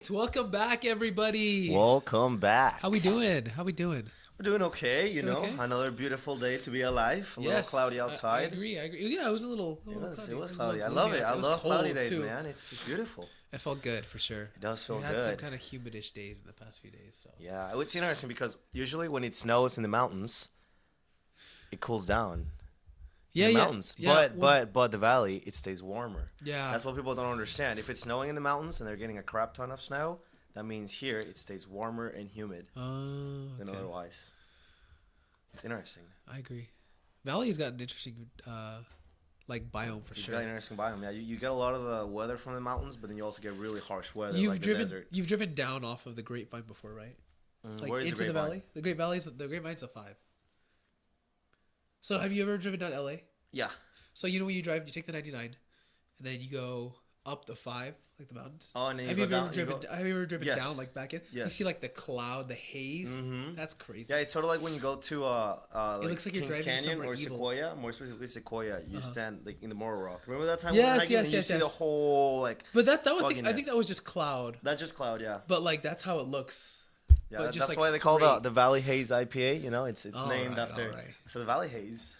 Welcome back, everybody. Welcome back. How we doing? How we doing? We're doing okay, Doing okay? Another beautiful day to be alive. A little Yes, cloudy I outside. agree. I agree. Yeah, it was a little, It was cloudy. it was A little cloudy. I love gloomy it. I outside. It was love cloudy cold days, too. man. It's beautiful. It felt good for sure. It does feel We had some good. kind of humidish days in the past few days. So Yeah, it's interesting because usually when it snows in the mountains, it cools down yeah, in the yeah, mountains. yeah. But the valley, it stays warmer. Yeah. That's what people don't understand. If it's snowing in the mountains and they're getting a crap ton of snow, that means here it stays warmer and humid than Okay. otherwise. It's interesting. I agree. Valley's got an interesting, like biome for It's sure. got an interesting biome. Yeah, you get a lot of the weather from the mountains, but then you also get really harsh weather, You've like driven, the desert. you've driven down off of the Grapevine before, right? Like Where is into the the Grapevine? valley. The Grapevine's a 5. So have you ever driven down LA? Yeah. So you know when you drive, you take the 99, and then you go up the 5, like the mountains. Oh, and then Have you you go ever down. driven? Have you ever driven Yes. down like back in? You Yes. see like the cloud, the haze. Mhm. That's crazy. Yeah, it's sort of like when you go to like looks like you're Kings driving Canyon somewhere or evil. Sequoia, more specifically Sequoia. You Uh-huh. stand like in the Morro Rock. Remember that time we Yes, were hiking yes, and you yes, see the yes. whole like But that was I fogginess. think that was just cloud. That's just cloud, yeah. But like that's how it looks. Yeah, But just, that's like, why they call straight. the Valley Haze IPA. It's All named right, after all right. the Valley Haze.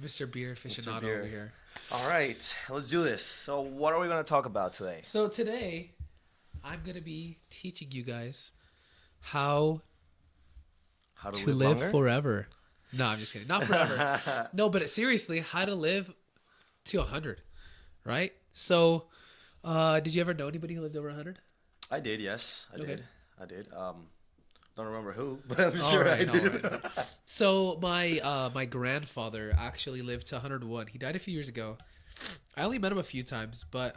Mr. Beer aficionado Beer. over here. All right, let's do this. So, what are we going to talk about today? So today, I'm gonna be teaching you guys how How to live forever. No, I'm just kidding. Not forever. No, but seriously, how to live to 100, right? So, did you ever know anybody who lived over 100? I did, yes, I Okay. did. I did. Don't remember who, but I'm sure I Alright, did. alright. So my grandfather actually lived to 101. He died a few years ago. I only met him a few times, but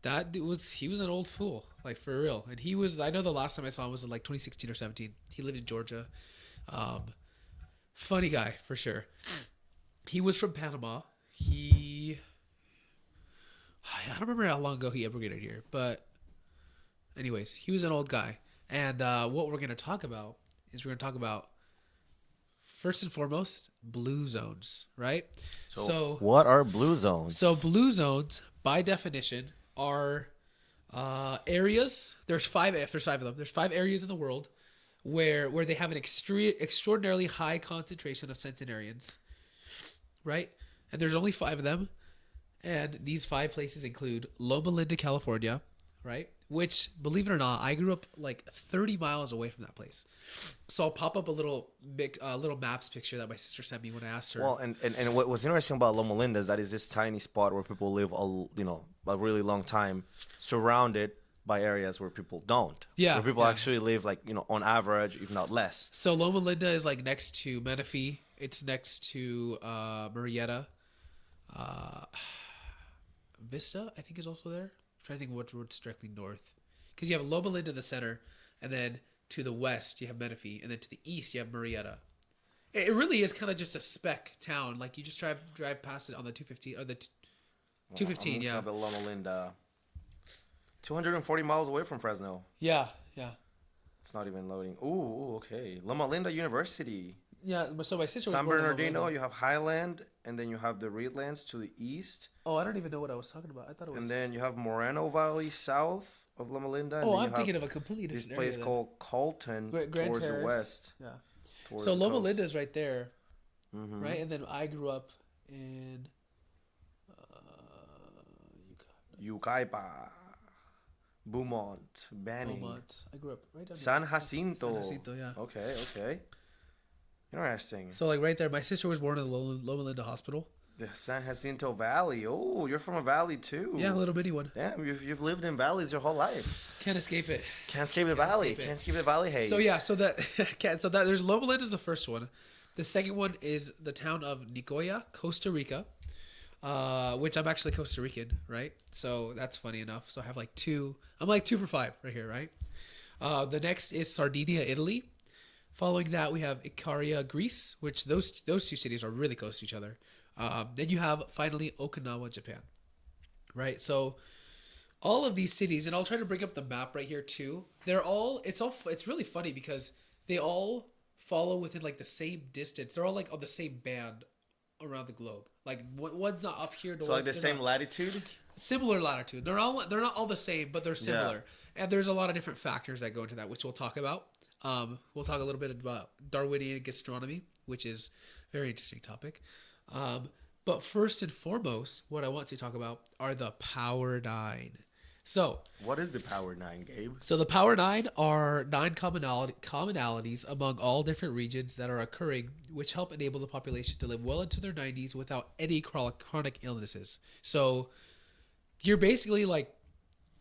he was an old fool, like for real. And I know the last time I saw him was in like 2016 or 17. He lived in Georgia. Funny guy for sure. He was from Panama. I don't remember how long ago he immigrated here, but anyways, he was an old guy. And what we're going to talk about is we're going to talk about, first and foremost, blue zones, right? So, what are blue zones? So blue zones, by definition, are areas. There's five of them. There's 5 areas in the world where they have an extraordinarily high concentration of centenarians, right? And there's only 5 of them. And these 5 places include Loma Linda, California, right? Which, believe it or not, I grew up like 30 miles away from that place. So I'll pop up a little maps picture that my sister sent me when I asked her. Well, and what was interesting about Loma Linda is that is this tiny spot where people live a really long time, surrounded by areas where people don't. Yeah, where people yeah. actually live on average, if not less. So Loma Linda is like next to Menifee. It's next to Murrieta. Vista, I think, is also there. I'm trying to think which road's directly north. Because you have Loma Linda in the center, and then to the west you have Menifee, and then to the east you have Murrieta. It really is kind of just a speck town. Like you just drive past it on the 215 or the 215. I'm Yeah. looking at Loma Linda, 240 miles away from Fresno. Yeah. Yeah. It's not even loading. Ooh, okay. Loma Linda University. Yeah. So my sister was San born in Loma Bernardino, Linda. you have Highland, and then you have the Redlands to the east. Oh, I don't even know what I was talking about. I thought it was. And then you have Moreno Valley south of Loma Linda. And Oh, then I'm you have thinking of a completely this different place area. called Colton Grand towards the Terrace. west. Yeah. Towards So the Loma coast. Linda is right there, Mhm. right? And then I grew up in Yucaipa, Beaumont, Banning, Beaumont. I grew up right down San here. Jacinto. San Jacinto, yeah. Okay. Interesting. So like right there, my sister was born in the Loma Linda Hospital. The San Jacinto Valley. Oh, you're from a valley too. Yeah, a little bitty one. Damn, you've lived in valleys your whole life. Can't escape it. Can't escape the valley. escape it. Can't escape the valley haze. So yeah, there's Loma Linda is the first one. The second one is the town of Nicoya, Costa Rica, which I'm actually Costa Rican, right? So that's funny enough. So I have like 2. I'm like 2 for 5 right here, right? The next is Sardinia, Italy. Following that, we have Icaria, Greece, which those 2 cities are really close to each other. Then you have finally Okinawa, Japan, right? So all of these cities, and I'll try to bring up the map right here too. It's really funny because they all follow within like the same distance. They're all like on the same band around the globe. Like one's not up here. like the same latitude. similar latitude. They're not all the same, but they're Yeah. similar. And there's a lot of different factors that go into that, which we'll talk about. We'll talk a little bit about Darwinian gastronomy, which is a very interesting topic. But first and foremost, what I want to talk about are the Power Nine. So, What is the Power Nine, Gabe? so the Power Nine are nine commonalities among all different regions that are occurring, which help enable the population to live well into their 90s without any chronic illnesses. So you're basically like,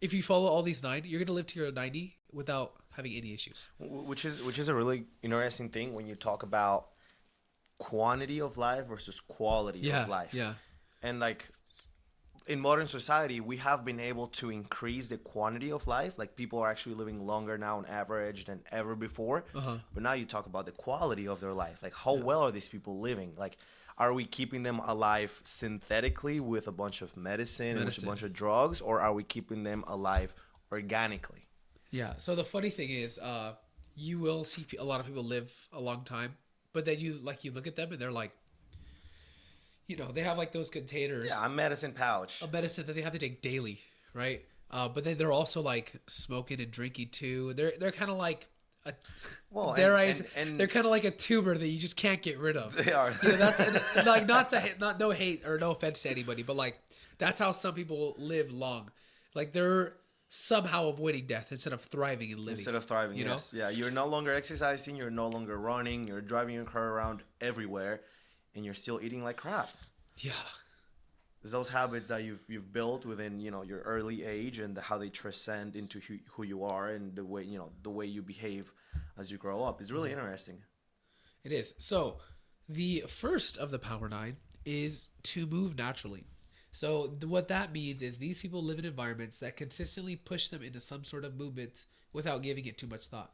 if you follow all these nine, you're gonna live to your 90 without having any issues. Which is a really interesting thing when you talk about quantity of life versus quality of life. Yeah, And like in modern society, we have been able to increase the quantity of life. Like people are actually living longer now on average than ever before. But now you talk about the quality of their life. Like how well are these people living? Like are we keeping them alive synthetically with a bunch of medicine and with a bunch of drugs, or are we keeping them alive organically? yeah. So the funny thing is, you will see a lot of people live a long time, but then you look at them and they're like, they have like those containers. Yeah, a medicine pouch. A medicine that they have to take daily, right? But then they're also like smoking and drinking too. They're kind of like a, Well, they're kind of like a tumor that you just can't get rid of. they are. That's like not no hate or no offense to anybody, but like that's how some people live long. Like they're somehow avoiding death instead of thriving and living. Instead of thriving, yes. Yeah, you're no longer exercising, you're no longer running, you're driving your car around everywhere, and you're still eating like crap. Yeah. It's those habits that you've built within your early age and how they transcend into who you are and the way you behave as you grow up is really interesting. It is. So, the first of the Power Nine is to move naturally. So, what that means is these people live in environments that consistently push them into some sort of movement without giving it too much thought.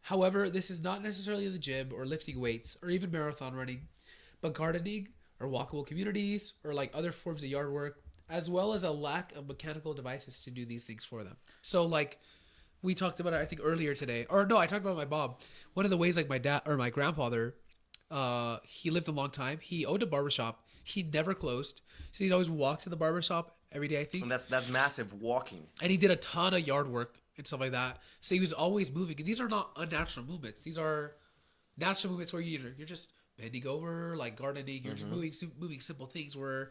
However, this is not necessarily the gym or lifting weights or even marathon running, but gardening or walkable communities or like other forms of yard work, as well as a lack of mechanical devices to do these things for them. So, like, we talked about it, I think, earlier today. Or no, I talked about my mom. One of the ways, like, my dad or my grandfather, he lived a long time. He owned a barbershop. He never closed. So he'd always walk to the barbershop every day, I think. And that's massive walking. And he did a ton of yard work and stuff like that. So he was always moving. And these are not unnatural movements. These are natural movements where you're just bending over, like gardening. You're just moving simple things where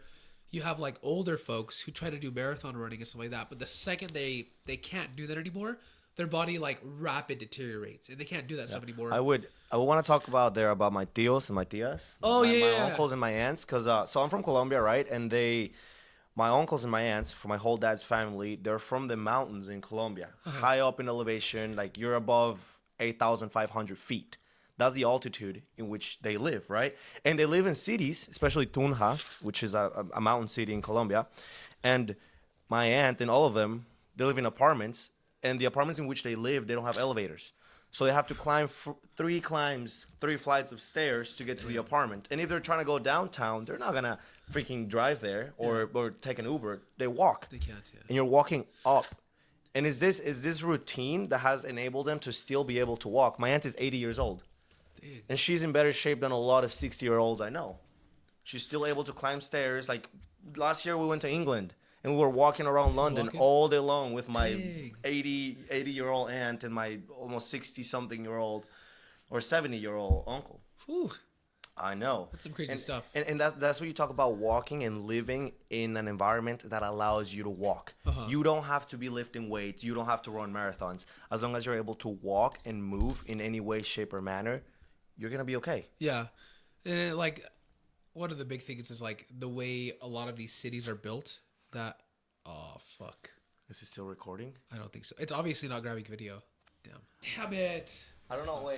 you have like older folks who try to do marathon running and stuff like that. But the second they can't do that anymore, their body like rapid deteriorates and they can't do that stuff anymore. I would want to talk about my tios and my tias. Oh, my uncles and my aunts, because so I'm from Colombia, right? And my uncles and my aunts, from my whole dad's family, they're from the mountains in Colombia, high up in elevation, like you're above 8,500 feet. That's the altitude in which they live, right? And they live in cities, especially Tunja, which is a mountain city in Colombia. And my aunt and all of them, they live in apartments. And the apartments in which they live, they don't have elevators. So they have to climb three flights of stairs to get to the apartment. And if they're trying to go downtown, they're not going to freaking drive there or take an Uber. They walk. They can't, yeah. And you're walking up. And is this routine that has enabled them to still be able to walk? My aunt is 80 years old. Dang. And she's in better shape than a lot of 60-year-olds I know. She's still able to climb stairs. Like last year we went to England and we were walking around London all day long with my 80-year-old aunt and my almost 60-something-year-old or 70-year-old uncle. Whew. I know. That's some crazy stuff. And that's what you talk about, walking and living in an environment that allows you to walk. You don't have to be lifting weights. You don't have to run marathons. As long as you're able to walk and move in any way, shape, or manner, you're going to be okay. Yeah. And like one of the big things is like the way a lot of these cities are built that, oh, fuck. Is it still recording? I don't think so. It's obviously not grabbing video. Damn it. I don't know. Wait.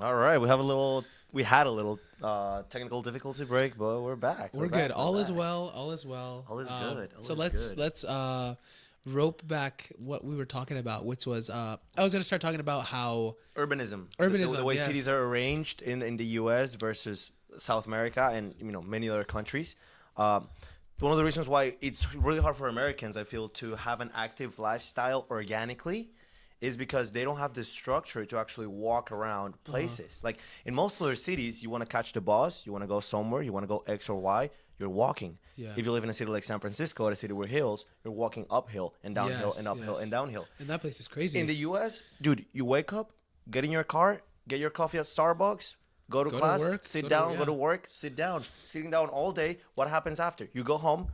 All right. We had a little technical difficulty break, but we're back. We're good. All is well. All is good. So let's rope back what we were talking about, which was I was going to start talking about how urbanism, the way yes. cities are arranged in the U.S. versus South America and many other countries. One of the reasons why it's really hard for Americans, I feel, to have an active lifestyle organically is because they don't have the structure to actually walk around places. Like in most other cities, you want to catch the bus, you want to go somewhere, you want to go X or Y, you're walking. Yeah. If you live in a city like San Francisco, a city with hills, you're walking uphill and downhill and Yes, uphill and yes. downhill. And that place is crazy. In the U.S., dude, you wake up, get in your car, get your coffee at Starbucks, go to Go to class, work, sit go down, to- go to yeah. work, sit down. Sitting down all day, what happens after? You go home,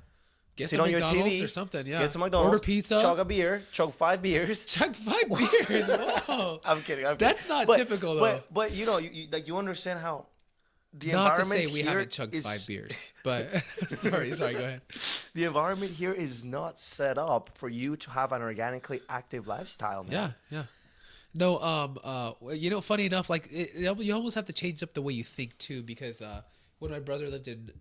Get sit some on your McDonald's TV, or something. Yeah. get some McDonald's, Order pizza. chug a beer, chug 5 beers. Chug 5 beers. Whoa. I'm kidding. That's not typical, though. But you know, you understand how the Not to environment say we here haven't chugged is- 5 beers, but sorry, go ahead. The environment here is not set up for you to have an organically active lifestyle, man. Yeah. No, funny enough, like you almost have to change up the way you think too, because when my brother lived in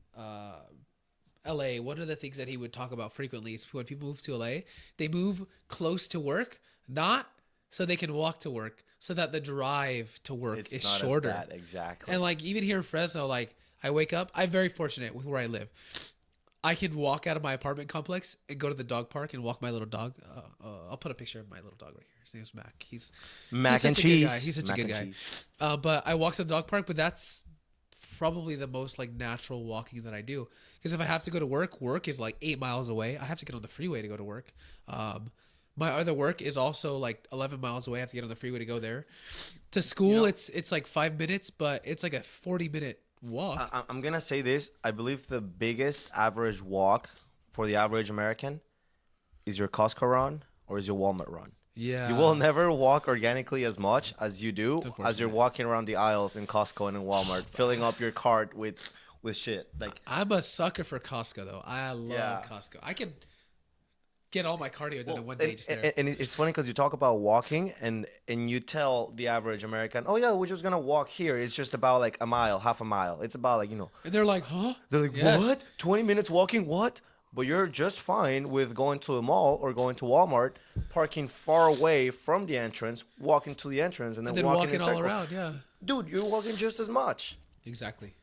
LA, one of the things that he would talk about frequently is when people move to LA, they move close to work, not so they can walk to work, so that the drive to work It's is not shorter. as bad, exactly. And like even here in Fresno, like I wake up, I'm very fortunate with where I live. I can walk out of my apartment complex and go to the dog park and walk my little dog. I'll put a picture of my little dog right here. His name's Mac. He's Mac and such a good cheese. guy. He's such Mac a good and guy. cheese. But I walk to the dog park, but that's probably the most like natural walking that I do. Because if I have to go to work is like 8 miles away. I have to get on the freeway to go to work. My other work is also like 11 miles away. I have to get on the freeway to go there. To school, it's like 5 minutes, but it's like a 40-minute walk. I'm gonna say this. I believe the biggest average walk for the average American is your Costco run or is your Walmart run. Yeah. You will never walk organically as much as you do as you're unfortunate. walking around the aisles in Costco and in Walmart, filling up your cart with shit. Like, I'm a sucker for Costco though. I love Yeah. Costco. I can get all my cardio done in one and, day just there. and it's funny because you talk about walking and you tell the average American, oh yeah, we're just gonna walk here. It's just about like a mile, half a mile. It's about like, And they're like, huh? they're like, Yes. what? 20 minutes walking? What? But you're just fine with going to the mall or going to Walmart, parking far away from the entrance, walking to the entrance, and then, And then walking walking in all circles. around, yeah. Dude, you're walking just as much. Exactly.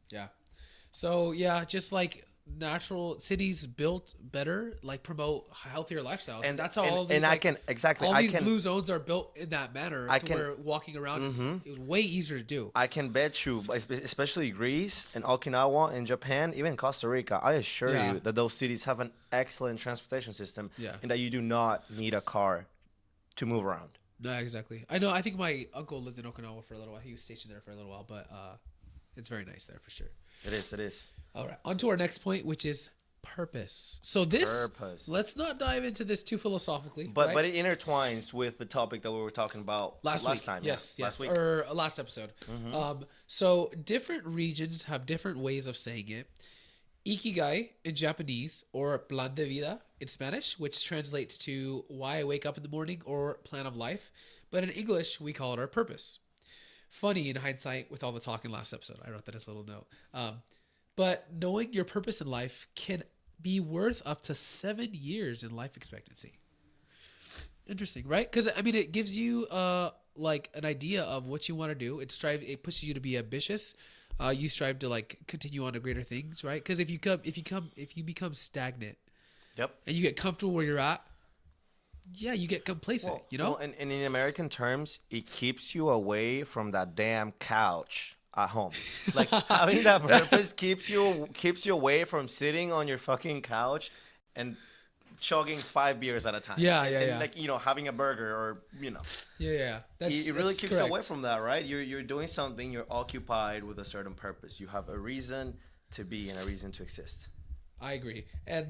Yeah. So yeah, just like natural cities built better, like promote healthier lifestyles, and that's how all these. And I like, can exactly. all I these can. blue zones are built in that manner, I to can- where walking around is way easier to do. I can bet you, especially Greece and Okinawa and Japan, even Costa Rica. I assure Yeah. you that those cities have an excellent transportation system, Yeah. and that you do not need a car to move around. Yeah, exactly. I know. I think my uncle lived in Okinawa for a little while. He was stationed there for a little while, but it's very nice there for sure. It is. It is. All right, on to our next point, which is purpose. So this, Purpose. let's not dive into this too philosophically. But right? but it intertwines with the topic that we were talking about last week. time. Yes, yeah. yes, Last week. or last episode. So different regions have different ways of saying it. Ikigai in Japanese, or plan de vida in Spanish, which translates to why I wake up in the morning or plan of life. But in English, we call it our purpose. Funny in hindsight with all the talk in last episode. I wrote that as a little note. But knowing your purpose in life can be worth up to 7 years in life expectancy. Interesting, right? Because I mean, it gives you like an idea of what you want to do. It pushes you to be ambitious. You strive to like continue on to greater things, right? Because if you become stagnant Yep. and you get comfortable where you're at, yeah, you get complacent. Well, and in American terms, it keeps you away from that damn couch at home. Like having that purpose keeps you away from sitting on your fucking couch and chugging 5 beers at a time. Yeah, and, yeah, and yeah. like having a burger or yeah. it really that's keeps correct. away from that, right? You're doing something. You're occupied with a certain purpose. You have a reason to be and a reason to exist. I agree, and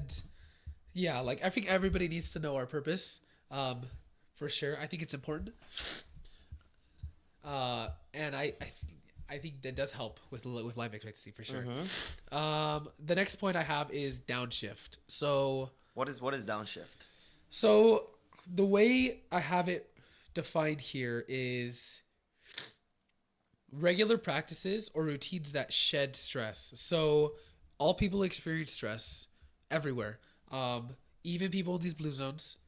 yeah, like I think everybody needs to know our purpose, for sure. I think it's important, and I think that does help with life expectancy for sure. The next point I have is downshift. So What is downshift? the way I have it defined here is regular practices or routines that shed stress. So all people experience stress everywhere. Even people in these blue zones.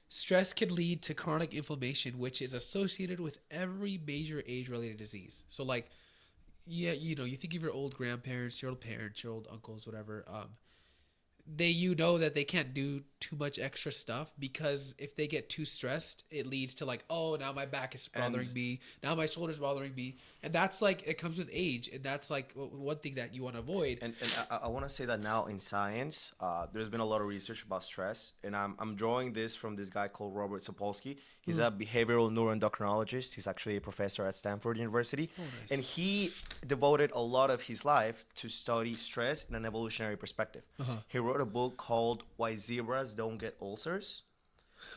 Stress can lead to chronic inflammation, which is associated with every major age-related disease. So like, yeah, you think of your old grandparents, your old parents, your old uncles, whatever. that they can't do too much extra stuff, because if they get too stressed, it leads to like, oh, now my back is And bothering me, now my shoulder's bothering me, and that's like, it comes with age, and that's like one thing that you want to avoid. I want to say that now in science, there's been a lot of research about stress, and I'm drawing this from this guy called Robert Sapolsky. He's a behavioral neuroendocrinologist. He's actually a professor at Stanford University, Oh, nice. and he devoted a lot of his life to study stress in an evolutionary perspective. Uh-huh. He wrote a book called Why Zebras Don't Get Ulcers.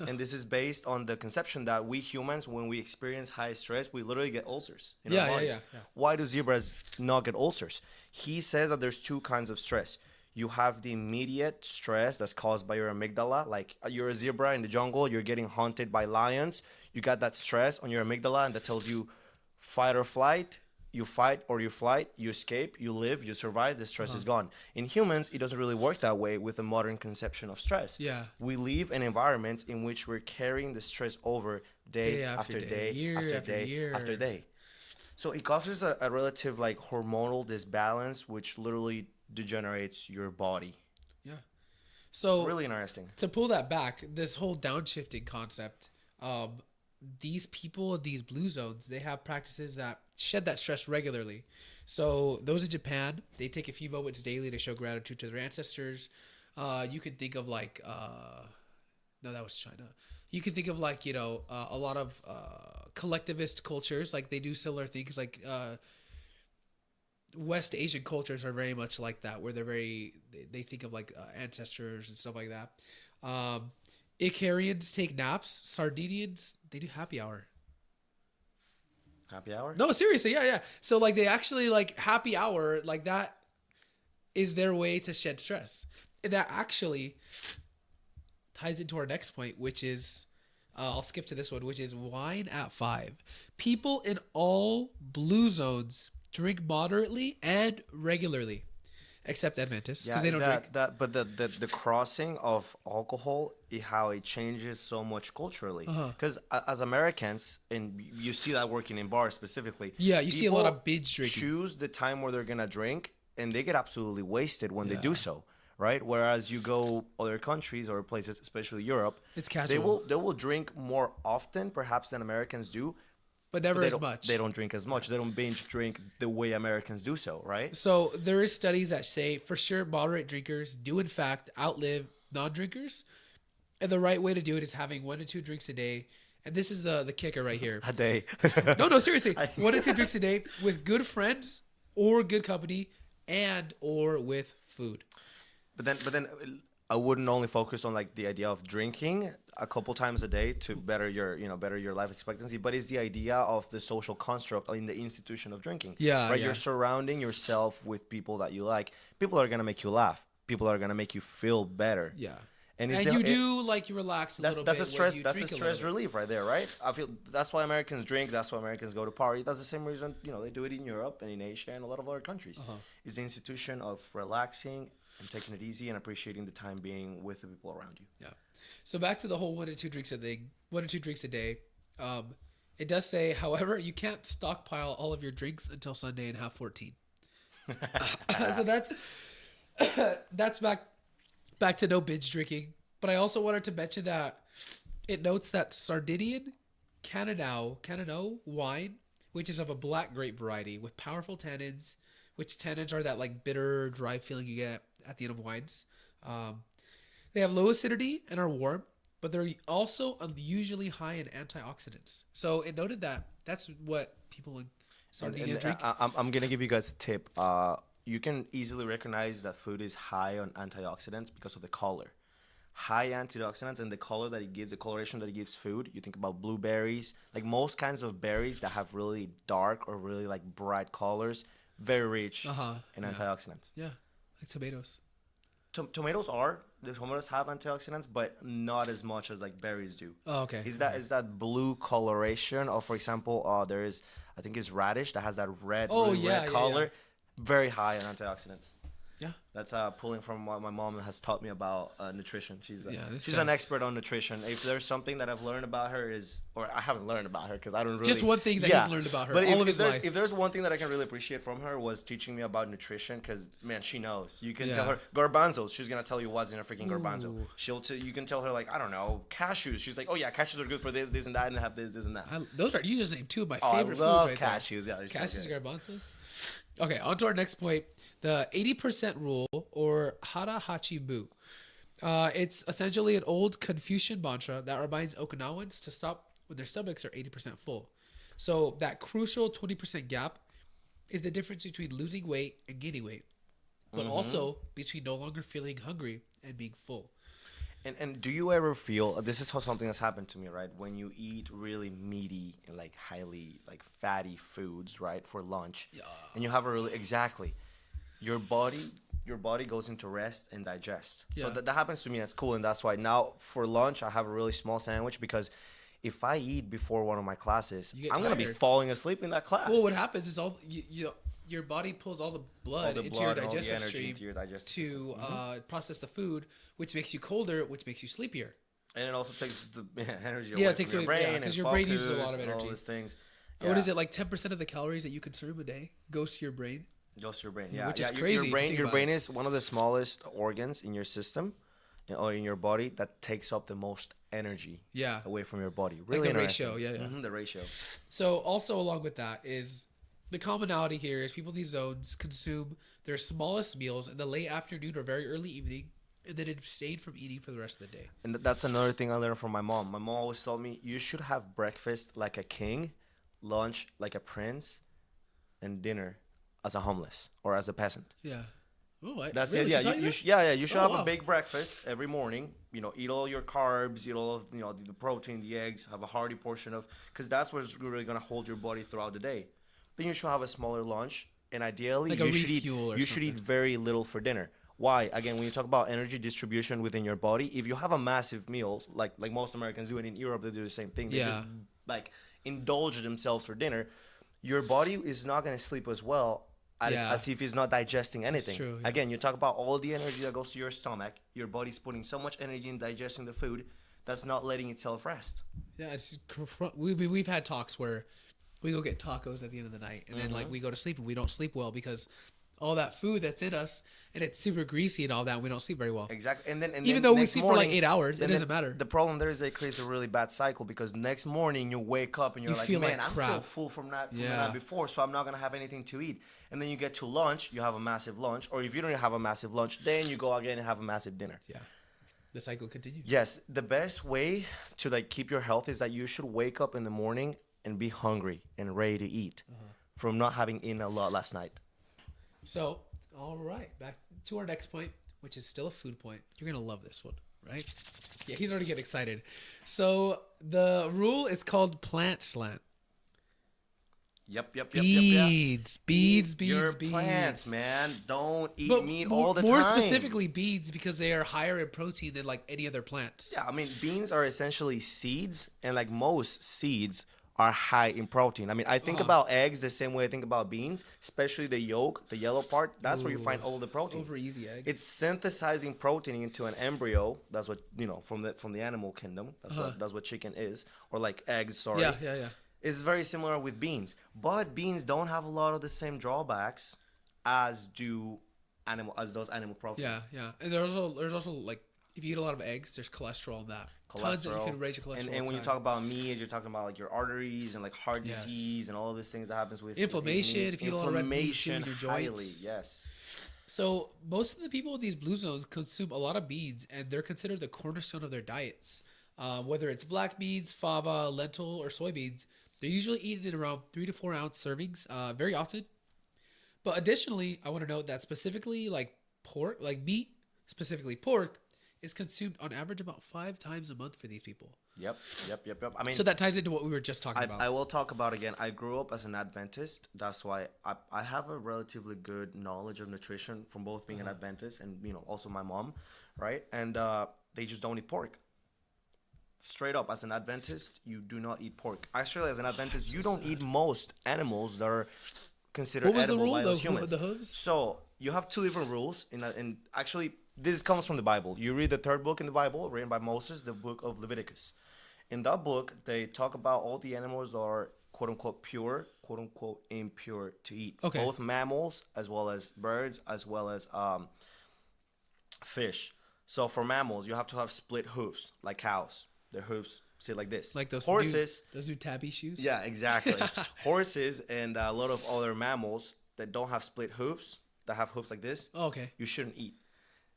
And this is based on the conception that we humans, when we experience high stress, we literally get ulcers in our bodies. Yeah. Why do zebras not get ulcers? He says that there's two kinds of stress. You have the immediate stress that's caused by your amygdala. Like you're a zebra in the jungle, you're getting hunted by lions. You got that stress on your amygdala, and that tells you fight or flight. You fight or you flight, you escape, you live, you survive, the stress is gone. In humans, it doesn't really work that way with a modern conception of stress. Yeah. We live in environments in which we're carrying the stress over day after day, year after after day year. after day. So it causes a relative like hormonal disbalance, which literally degenerates your body. Yeah. So Really interesting. to pull that back, this whole downshifting concept, these people in these blue zones, they have practices that shed that stress regularly. So those in Japan, they take a few moments daily to show gratitude to their ancestors. You could think of like, no, that was China. You could think of like, a lot of collectivist cultures, like they do similar things. Like West Asian cultures are very much like that, where they think of like ancestors and stuff like that. Icarians take naps. Sardinians, they do happy hour. Happy hour? No, seriously, yeah. So like they actually like happy hour, like that is their way to shed stress. And that actually ties into our next point, which is I'll skip to this one, which is wine at 5. People in all blue zones drink moderately and regularly, except Adventists, because they don't drink. But the crossing of alcohol, how it changes so much culturally. Because as Americans, and you see that working in bars specifically. Yeah, you see a lot people of binge drinking. choose the time where they're gonna drink, and they get absolutely wasted when they do Yeah. so. Right. Whereas you go other countries or places, especially Europe, It's they casual, will drink more often, perhaps than Americans do. but never They as don't, much. They don't drink as much. They don't binge drink the way Americans do so. Right. So there is studies that say for sure moderate drinkers do in fact outlive non-drinkers, and the right way to do it is having 1 to 2 drinks a day. And this is the kicker right here. A day. No, seriously, 1 to 2 drinks a day with good friends or good company, and or with food. But then I wouldn't only focus on like the idea of drinking a couple times a day to better your life expectancy, but it's the idea of the social construct in the institution of drinking. Yeah, Right. yeah. You're surrounding yourself with people that you like. People are gonna make you laugh. People are gonna make you feel better. Yeah. And And you do like you relax a little that's bit. a stress. when you That's a drink stress little bit. relief right there, right? I feel that's why Americans drink. That's why Americans go to party. That's the same reason they do it in Europe and in Asia and a lot of other countries. It's the institution of relaxing and taking it easy and appreciating the time being with the people around you. Yeah. So back to the whole 1 to 2 drinks a day. 1 to 2 drinks a day. It does say, however, you can't stockpile all of your drinks until Sunday and have 14. So that's back to no binge drinking. But I also wanted to mention that it notes that Sardinian Canado wine, which is of a black grape variety with powerful tannins, which tannins are that like bitter, dry feeling you get at the end of wines. They have low acidity and are warm, but they're also unusually high in antioxidants. So it noted that that's what people in Sardinia drink. I'm gonna give you guys a tip. You can easily recognize that food is high on antioxidants because of the color. High antioxidants and the color that it gives, the coloration that it gives food. You think about blueberries, like most kinds of berries that have really dark or really like bright colors, very rich in Yeah. antioxidants. Yeah, like tomatoes. Tomatoes have antioxidants, but not as much as like berries do. Oh, okay. Is that blue coloration? Or for example, there is, I think it's radish that has that red, Oh, really yeah, red yeah, color, yeah. very high in antioxidants. Yeah. That's pulling from what my mom has taught me about nutrition. This She's an guy's expert on nutrition. If there's something that I've learned about her is, or I haven't learned about her because I don't really. just one thing that Yeah, he's learned about her but all of if his life. there's one thing that I can really appreciate from her was teaching me about nutrition because man, she knows. You can Yeah. tell her garbanzos. She's gonna tell you what's in a freaking garbanzo. Ooh. You can tell her like I don't know cashews. She's like, oh yeah, cashews are good for this, this and that, and have this and that. Those are you just named two of my Oh, favorite I love foods right cashews. there. Yeah, they're so Cashews good. and garbanzos. Okay, on to our next point. The 80% rule, or hara hachi bu. It's essentially an old Confucian mantra that reminds Okinawans to stop when their stomachs are 80% full. So that crucial 20% gap is the difference between losing weight and gaining weight, but also between no longer feeling hungry and being full. And do you ever feel this is how something has happened to me, right? When you eat really meaty and like highly like fatty foods, right, for lunch, and you have a really exactly, your body goes into rest and digest. So Yeah. that happens to me. That's cool, and that's why now for lunch I have a really small sandwich because if I eat before one of my classes, You get I'm gonna be tired. falling asleep in that class. Well, what happens is your body pulls all the blood, the into blood your and all the digestive energy stream into your digestive to system. process the food, which makes you colder, which makes you sleepier. And it also takes the energy Yeah, away it takes from your away- yeah, brain 'cause and your brain uses a lot focus of and all energy. these things. And what is it, like 10% of the calories that you consume a day goes to your brain? Goes to your brain. Yeah, Yeah, which is yeah. crazy if Your you brain, think your about brain it. is one of the smallest organs in your system, or in your body that takes up the most energy. Yeah. Away from your body. Really the interesting. ratio, yeah. The ratio. So also along with that is the commonality here is people in these zones consume their smallest meals in the late afternoon or very early evening, and then abstain from eating for the rest of the day. And that's another thing I learned from my mom. My mom always told me you should have breakfast like a king, lunch like a prince, and dinner as a homeless or as a peasant. Yeah. Oh, That's really? it. Yeah, She taught you that? yeah. You should Oh, have wow. a big breakfast every morning. You know, eat all your carbs, eat all of the protein, the eggs. Have a hearty portion of because that's what's really gonna hold your body throughout the day. Then you should have a smaller lunch, and ideally Like a you should eat refuel or you should eat something. very little for dinner. Why? Again, when you talk about energy distribution within your body, if you have a massive meal like most Americans do, and in Europe they do the same thing. They Yeah. just like indulge themselves for dinner. Your body is not gonna sleep as well Yeah. as if it's not digesting anything. true, yeah. Again, you talk about all the energy that goes to your stomach. Your body's putting so much energy in digesting the food that's not letting itself rest. Yeah, we've had talks where we go get tacos at the end of the night, and then like we go to sleep and we don't sleep well because all that food that's in us and it's super greasy and all that, and we don't sleep very well. Exactly. And Even then though we next sleep for like morning- 8 hours, it and doesn't then matter. The problem there is it creates a really bad cycle because next morning you wake up and you're You like, feel man, like I'm so crap." full from the Yeah. night before, so I'm not gonna have anything to eat. And then you get to lunch, you have a massive lunch, or if you don't have a massive lunch, then you go again and have a massive dinner. Yeah, the cycle continues. Yes, the best way to like keep your health is that you should wake up in the morning and be hungry and ready to eat from not having eaten a lot last night. So, all right, back to our next point, which is still a food point. You're gonna love this one, right? Yeah, he's already getting excited. So the rule is called plant slant. Yep. Beads, Your beads. plants, man. Don't eat But meat more, all the more time. specifically, beads because they are higher in protein than like any other plants. Yeah, I mean, beans are essentially seeds, and like most seeds are high in protein. I mean, I think about eggs the same way I think about beans, especially the yolk, the yellow part. That's where you find all the protein. Over easy eggs. It's synthesizing protein into an embryo. That's what from the animal kingdom. That's what chicken is, or like eggs. Sorry. Yeah. It's very similar with beans, but beans don't have a lot of the same drawbacks as those animal protein. Yeah. And there's also like if you eat a lot of eggs, there's cholesterol in that. Tons that you can raise your cholesterol. And when you high. talk about meat, you're talking about like your arteries and like heart Yes. disease and all of these things that happens with Inflammation, meat. if you eat a lot of red meat, too, in your highly, joints. yes. So most of the people in these blue zones consume a lot of beans, and they're considered the cornerstone of their diets. Whether it's black beans, fava, lentil, or soybeans, they're usually eaten in around 3 to 4 ounce servings, very often. But additionally, I want to note that specifically like pork, like meat, specifically pork, is consumed on average about 5 times a month for these people. Yep. I mean, So that ties into what we were just talking about. I will talk about again. I grew up as an Adventist. That's why I have a relatively good knowledge of nutrition from both being an Adventist and also my mom, right? And they just don't eat pork. Straight up, as an Adventist, you do not eat pork. Actually, as an Adventist, you don't eat most animals that are considered What was the edible rule, by us the humans. hooves? So you have two different rules. And actually, this comes from the Bible. You read the third book in the Bible, written by Moses, the book of Leviticus. In that book, they talk about all the animals that are quote unquote pure, quote unquote impure to eat. Okay. Both mammals as well as birds as well as fish. So for mammals, you have to have split hoofs like cows. Their hoofs sit like this. Like those horses. Those new tabby shoes. Yeah, exactly. Horses and a lot of other mammals that don't have split hoofs, that have hoofs like this, Oh, okay. you shouldn't eat.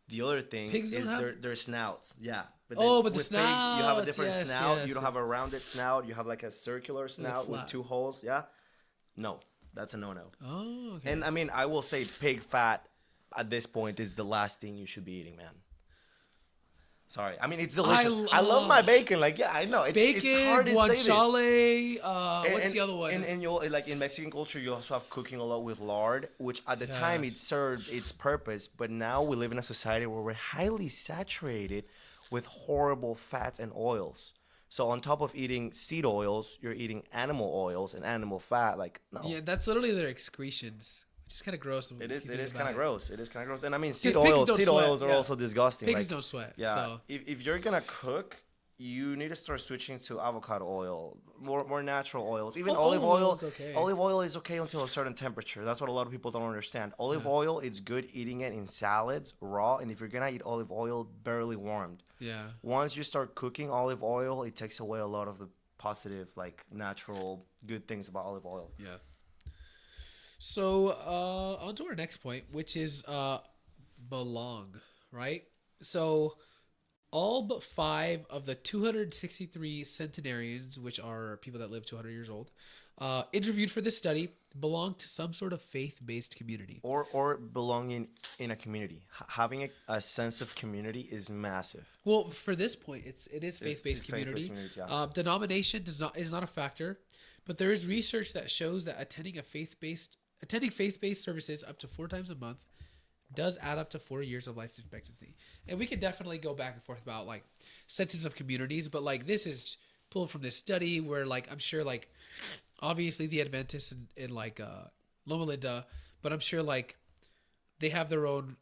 The other thing Pigs don't is have- their snouts. Yeah. But But the with pigs, you have a snouts, different yes, snout. yes. You don't have a rounded snout. You have like a circular snout with flat. two holes. Yeah. No, that's a no-no. Oh, okay. And I mean, I will say pig fat at this point is the last thing you should be eating, man. Sorry. I mean, it's delicious. I love my bacon. Like, yeah, I know. It's hard to say this. guanciale. What's the other one? And you like in Mexican culture, you also have cooking a lot with lard, which at the time it Yes. served its purpose. But now we live in a society where we're highly saturated with horrible fats and oils. So on top of eating seed oils, you're eating animal oils and animal fat. Like, no. Yeah, that's literally their excretions, which is kind of gross. It is kind of gross. It is kind of gross. And I mean, Because seed pigs oils. don't Seed sweat, oils are yeah. also disgusting. Pigs like, don't sweat. yeah. So. If you're gonna cook, you need to start switching to avocado oil, more natural oils. Even olive oil. is okay. Olive oil is okay until a certain temperature. That's what a lot of people don't understand. Olive oil, it's good eating it in salads raw, and if you're gonna eat olive oil, barely warmed. Yeah. Once you start cooking olive oil, it takes away a lot of the positive, like natural, good things about olive oil. Yeah. So on to our next point, which is belong, right? So all but 5 of the 263 centenarians, which are people that live 200 years old, interviewed for this study, belong to some sort of faith-based community. Or belonging in a community. Having a sense of community is massive. Well, for this point, it is faith-based it's community. faith-based communities, yeah. Denomination is not a factor, but there is research that shows that attending faith-based services up to 4 times a month does add up to 4 years of life expectancy. And we could definitely go back and forth about like senses of communities, but like this is pulled from this study where like I'm sure like obviously the Adventists in like Loma Linda, but I'm sure like they have their own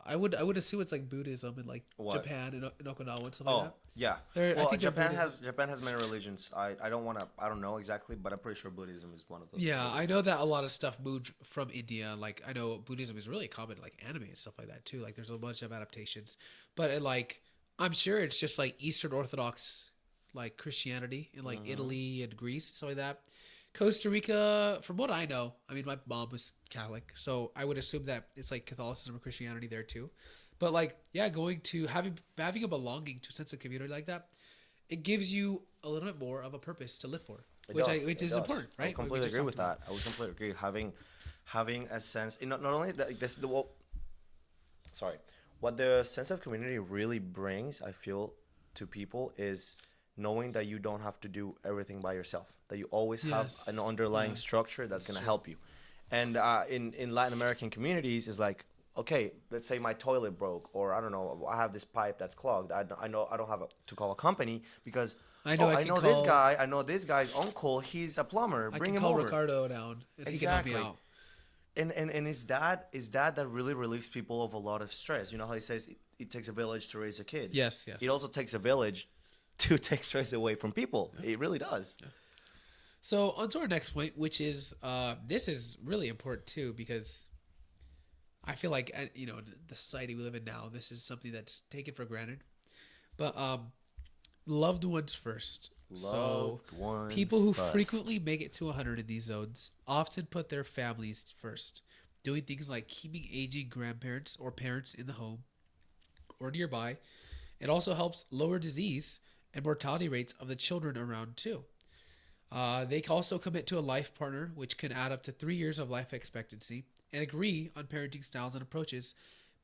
I would assume it's like Buddhism in like What? Japan and Okinawa and stuff like that. Yeah. I Well, think they're Japan Buddhist. has many religions. I don't know exactly, but I'm pretty sure Buddhism is one of those. Yeah, I religions. know that a lot of stuff moved from India. Like I know Buddhism is really common, like anime and stuff like that too. Like there's a bunch of adaptations, but like I'm sure it's just like Eastern Orthodox, like Christianity in like Italy and Greece and stuff like that. Costa Rica, from what I know, I mean my mom was Catholic, so I would assume that it's like Catholicism or Christianity there too. But like yeah, going to having a belonging to a sense of community like that, it gives you a little bit more of a purpose to live for. Which is important, right? I completely agree with that. I would completely agree. Having a sense, not only that, what the sense of community really brings, I feel, to people is knowing that you don't have to do everything by yourself. That you always have an underlying structure that's gonna help you. And in Latin American communities, is like, okay, let's say my toilet broke, or I don't know, I have this pipe that's clogged. I know I don't have to call a company because I know this guy's uncle. He's a plumber. I Bring can him call over. Ricardo down and he can help me out. And is that really relieves people of a lot of stress. You know how he says it takes a village to raise a kid. Yes. It also takes a village to take stress away from people. It really does. Yeah. So on to our next point, which is this is really important too, because I feel like the society we live in now, this is something that's taken for granted. But loved ones first. People who frequently make it to 100 in these zones often put their families first, doing things like keeping aging grandparents or parents in the home or nearby. It also helps lower disease and mortality rates of the children around too. They can also commit to a life partner, which can add up to 3 years of life expectancy, and agree on parenting styles and approaches,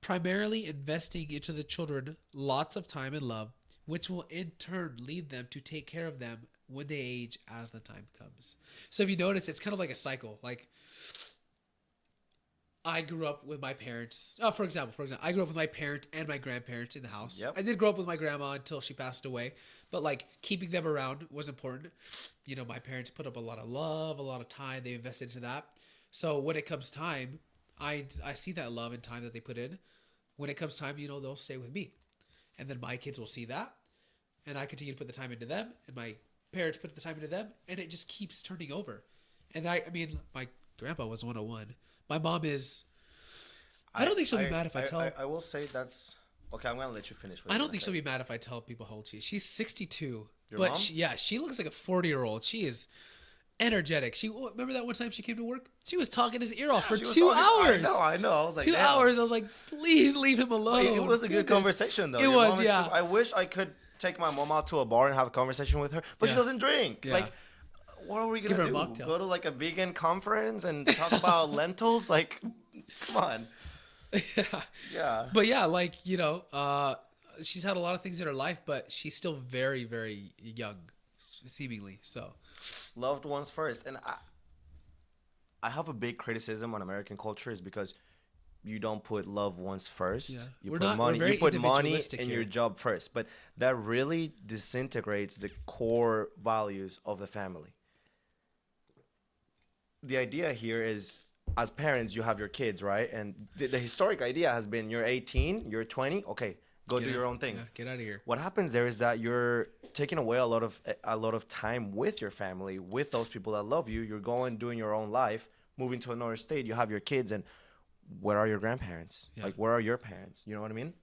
primarily investing into the children lots of time and love, which will in turn lead them to take care of them when they age as the time comes. So if you notice, it's kind of like a cycle. Like I grew up with my parents. For example, I grew up with my parent and my grandparents in the house. Yep. I did grow up with my grandma until she passed away, but like keeping them around was important. My parents put up a lot of love, a lot of time. They invested into that. So when it comes time, I see that love and time that they put in. When it comes time, they'll stay with me, and then my kids will see that, and I continue to put the time into them, and my parents put the time into them, and it just keeps turning over. And I mean, my grandpa was 101. My mom is. I don't think she'll be mad if I tell. I will say that's okay. I'm gonna let you finish. I don't think she'll be mad if I tell people how old she is. She's 62. Your But mom? she looks like a 40-year-old. She is energetic. Remember that one time she came to work? She was talking his ear off for 2 hours. I know. I was like, 2 hours. I was like, please leave him alone. It was a good conversation though. It Your was, mom is yeah. I wish I could take my mom out to a bar and have a conversation with her, but she Yeah. doesn't drink. Yeah. Like, what are we Give gonna her a do? mocktail. Go to like a vegan conference and talk about lentils? Like, come on. Yeah. Yeah. But yeah, like, she's had a lot of things in her life, but she's still very, very young, seemingly. So, Loved ones first, and I have a big criticism on American culture is because you don't put loved ones first. Yeah. You We're put not- we're money. very You put money individualistic in your here. job first, but that really disintegrates the core values of the family. The idea here is, as parents, you have your kids, right? And the historic idea has been you're 18, you're 20, okay, go do your own thing. Yeah, get out of here. What happens there is that you're taking away a lot of time with your family, with those people that love you. You're going doing your own life, moving to another state. You have your kids, and where are your grandparents? Yeah. Like, where are your parents? You know what I mean?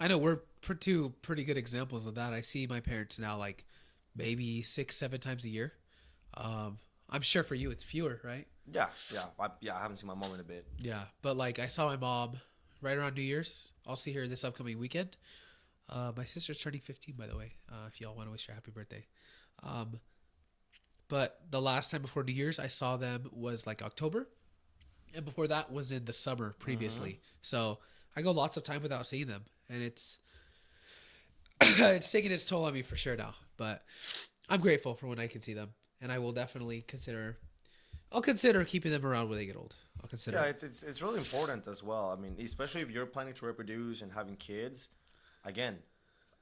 I know we're two pretty good examples of that. I see my parents now like maybe 6-7 times a year. I'm sure for you it's fewer, right? Yeah. I haven't seen my mom in a bit. Yeah, but like I saw my mom right around New Year's. I'll see her this upcoming weekend. My sister's turning 15, by the way. If y'all want to wish her happy birthday. But the last time before New Year's I saw them was like October, and before that was in the summer previously. So I go lots of time without seeing them, and it's it's taking its toll on me for sure now. But I'm grateful for when I can see them, and I will definitely consider. I'll consider keeping them around when they get old. I'll consider. Yeah, it. it's really important as well. I mean, especially if you're planning to reproduce and having kids, again,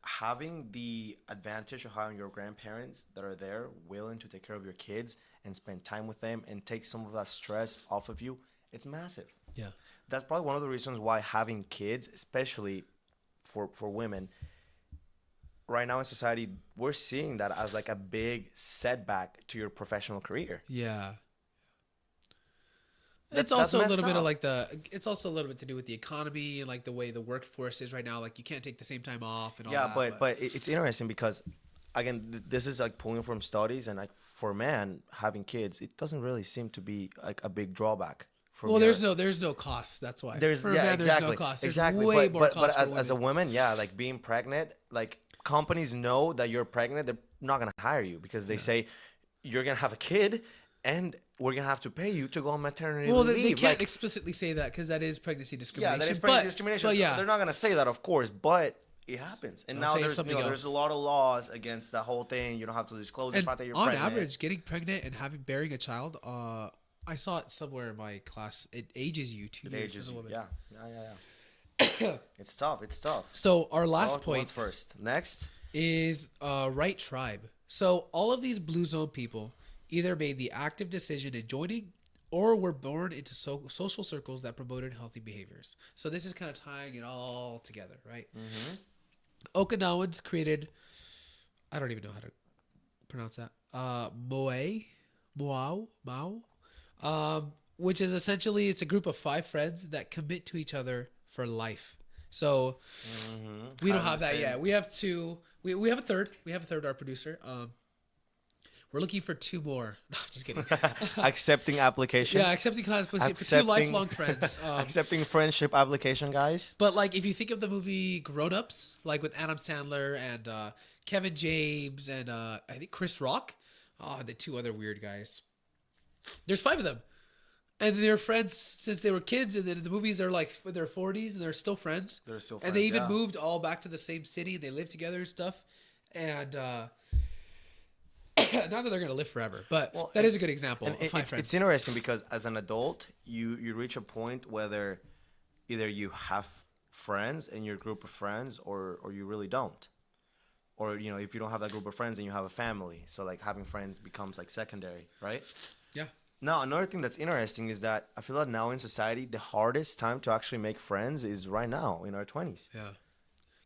having the advantage of having your grandparents that are there willing to take care of your kids and spend time with them and take some of that stress off of you, it's massive. Yeah. That's probably one of the reasons why having kids, especially for women, right now in society, we're seeing that as like a big setback to your professional career. Yeah. That's It's also a messed little bit of up. like it's also a little bit to do with the economy and like the way the workforce is right now. Like you can't take the same time off and all Yeah, that. but it's interesting because, again, this is like pulling from studies, and like for man having kids, it doesn't really seem to be like a big drawback. From well, your, there's no cost. That's why. there's For a yeah man, exactly There's no cost. There's exactly. way But more but, cost but for as a women. woman, yeah, like being pregnant, like companies know that you're pregnant, they're not gonna hire you because they say you're gonna have a kid, and we're gonna have to pay you to go on maternity Well, leave. they can't Like, explicitly say that because that is pregnancy yeah, discrimination. that is pregnancy discrimination. But yeah, They're not gonna say that, of course, but it happens. And They'll now say there's something there's a else. lot of laws against that whole thing. You don't have to disclose the and fact that you're on pregnant. average, getting pregnant and bearing a child, I saw it somewhere in my class. It ages you 2 It years ages as a you. woman. Yeah. It's tough. It's tough. So our last Loved point ones first. Next. is right tribe. So all of these blue zone people either made the active decision in joining or were born into social circles that promoted healthy behaviors. So this is kind of tying it all together, right? Mm-hmm. Okinawans created, I don't even know how to pronounce that, Moau, which is essentially, it's a group of 5 friends that commit to each other for life. So we don't have that yet. We have 2. We have a third. We have a third, our producer. We're looking for 2 more. No, I'm just kidding. Accepting applications. Yeah, accepting class for 2 Accepting- lifelong friends. Accepting friendship application, guys. But like, if you think of the movie Grown Ups, like with Adam Sandler and Kevin James and I think Chris Rock, the 2 other weird guys. There's 5 of them, and they're friends since they were kids. And then the movies are like in their 40s, and they're still friends. They're still And they friends, even yeah. moved all back to the same city. They live together and stuff. And not that they're gonna live forever, but Well, that is a good example And of 5 friends. it's interesting because as an adult, you reach a point whether either you have friends in your group of friends or you really don't. Or, if you don't have that group of friends, then you have a family. So like having friends becomes like secondary, right? Yeah. Now, another thing that's interesting is that I feel that now in society, the hardest time to actually make friends is right now in our 20s. Yeah.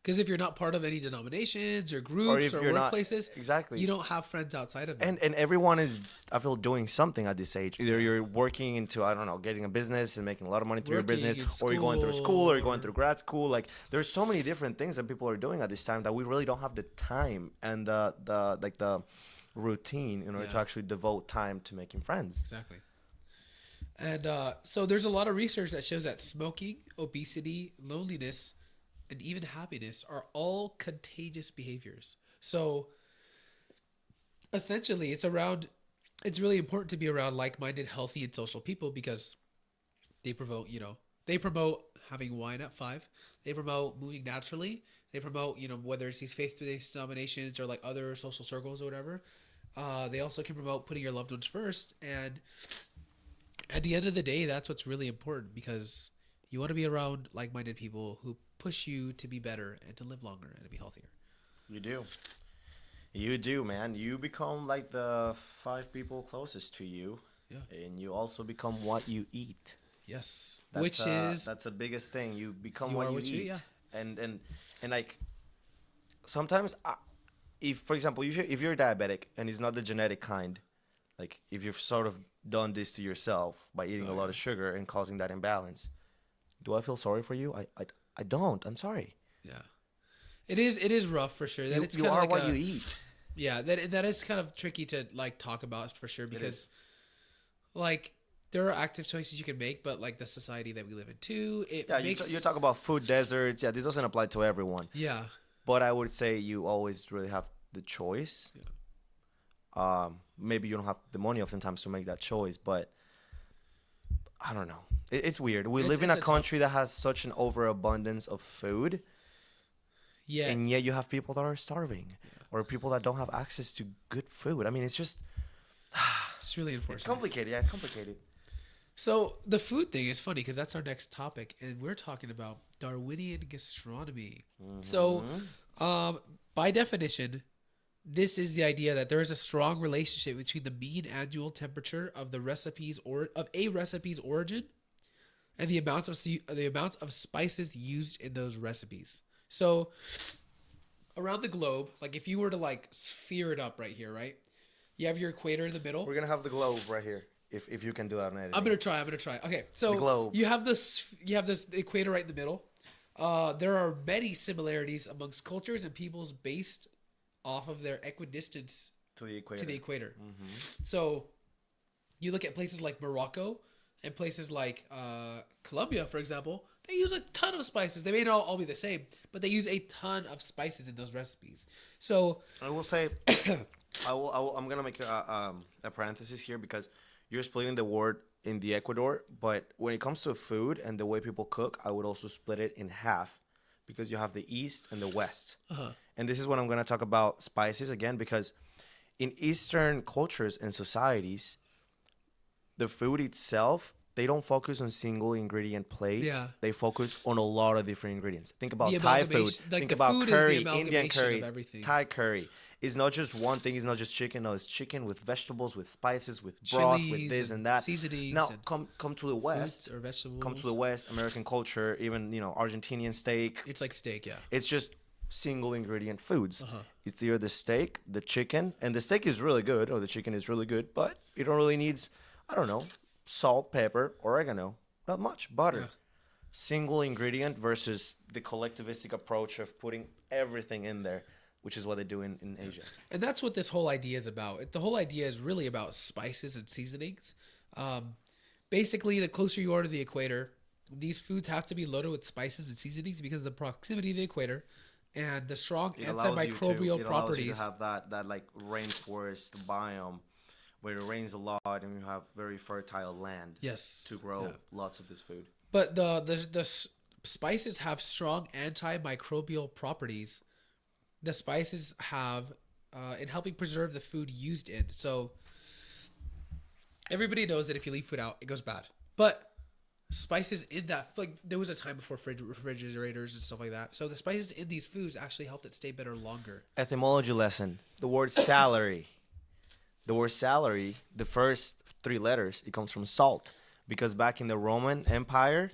Because if you're not part of any denominations or Or groups if or you're not, workplaces, you exactly. don't have friends outside of them. And everyone is, I feel, doing something at this age. Either Yeah. you're working into, I don't know, getting a business and making a lot of money through your Working business, in or you're going through school, school or you're going or through grad school. Like, there's so many different things that people are doing at this time that we really don't have the time and the routine in order to yeah, actually devote time to making friends. exactly. And so there's a lot of research that shows that smoking, obesity, loneliness, and even happiness are all contagious behaviors. So essentially, it's really important to be around like-minded, healthy, and social people because they promote, they promote having wine at 5. They promote moving naturally. They promote, whether it's these faith-based denominations or like other social circles or whatever. They also can promote putting your loved ones first. And at the end of the day, that's what's really important because you want to be around like-minded people who push you to be better and to live longer and to be healthier. You do. You do, man. You become like the 5 people closest to you, Yeah. and you also become what you eat. Yes. That's Which is that's the biggest thing. You become you what are you what you eat, yeah. and like sometimes, if for example, if you're diabetic and it's not the genetic kind, like if you've sort of done this to yourself by eating a Oh, lot yeah. of sugar and causing that imbalance, do I feel sorry for you? I don't. I'm sorry. Yeah. It is rough for sure. That You it's you kind of are like what a you eat. yeah, that is kind of tricky to like talk about for sure It because is. like there are active choices you can make, but like the society that we live in too, it Yeah, you makes talk about food deserts. Yeah, this doesn't apply to everyone, yeah. but I would say you always really have the choice. Yeah. Maybe you don't have the money oftentimes to make that choice, but I don't know. It's weird. We It's live in it's a a country tough. that has such an overabundance of food, Yeah. and yet you have people that are starving, Yeah. or people that don't have access to good food. I mean, it's just It's really it's unfortunate. complicated. Yeah, it's complicated. So the food thing is funny because that's our next topic, and we're talking about Darwinian gastronomy. So, Hmm. um, by definition, this is the idea that there is a strong relationship between the mean annual temperature of the recipes or of a recipe's origin and the amounts of spices used in those recipes. So around the globe, like if you were to like sphere it up right here, right? You have your equator in the middle. We're gonna have the globe right here, if you can do that on I'm editing. gonna try. I'm gonna try. Okay, The so globe you have this. You have this equator right in the middle. There are many similarities amongst cultures and peoples based off of their equidistance to the to the equator. equator. Hmm. So you look at places like Morocco and places like Colombia, for example. They use a ton of spices. They may not all be the same, but they use a ton of spices in those recipes. So I will say, I'm gonna make a parenthesis here because you're splitting the word in the Ecuador, but when it comes to food and the way people cook, I would also split it in half because you have the East and the West. uh And this is when I'm gonna talk about spices again because in Eastern cultures and societies, the food itself, they don't focus on single ingredient plates. yeah, They focus on a lot of different ingredients. Think the about Thai food. amalgamation, like Think the about food is the curry, Indian amalgamation of curry, everything. Thai curry. It's not just one thing. It's not just chicken. No, it's chicken with vegetables, with spices, with broth, with Chilies this and and that. seasonings Now and come to the fruits West. or Come to vegetables. the West, American culture, even Argentinian steak. It's like steak, yeah. It's just single ingredient foods. Uh-huh. It's either the steak, the chicken, and the steak is really good, or the chicken is really good, but it don't really needs, I don't know, salt, pepper, oregano, not much, Yeah. butter. Single ingredient versus the collectivistic approach of putting everything in there, which is what they do in Asia. And that's what this whole idea is about. The whole idea is really about spices and seasonings. Um, Basically, the closer you are to the equator, these foods have to be loaded with spices and seasonings because of the proximity of the equator and the strong antimicrobial It allows you to properties. have that like rainforest biome where it rains a lot and you have very fertile land Yes. to grow Yeah. lots of this food. But the spices have strong antimicrobial properties. The spices have in helping preserve the food used in. So everybody knows that if you leave food out, it goes bad. But spices in that, like there was a time before refrigerators and stuff like that. So the spices in these foods actually helped it stay better longer. Etymology lesson. The word salary. The word salary, the first three letters. It comes from salt, because back in the Roman Empire,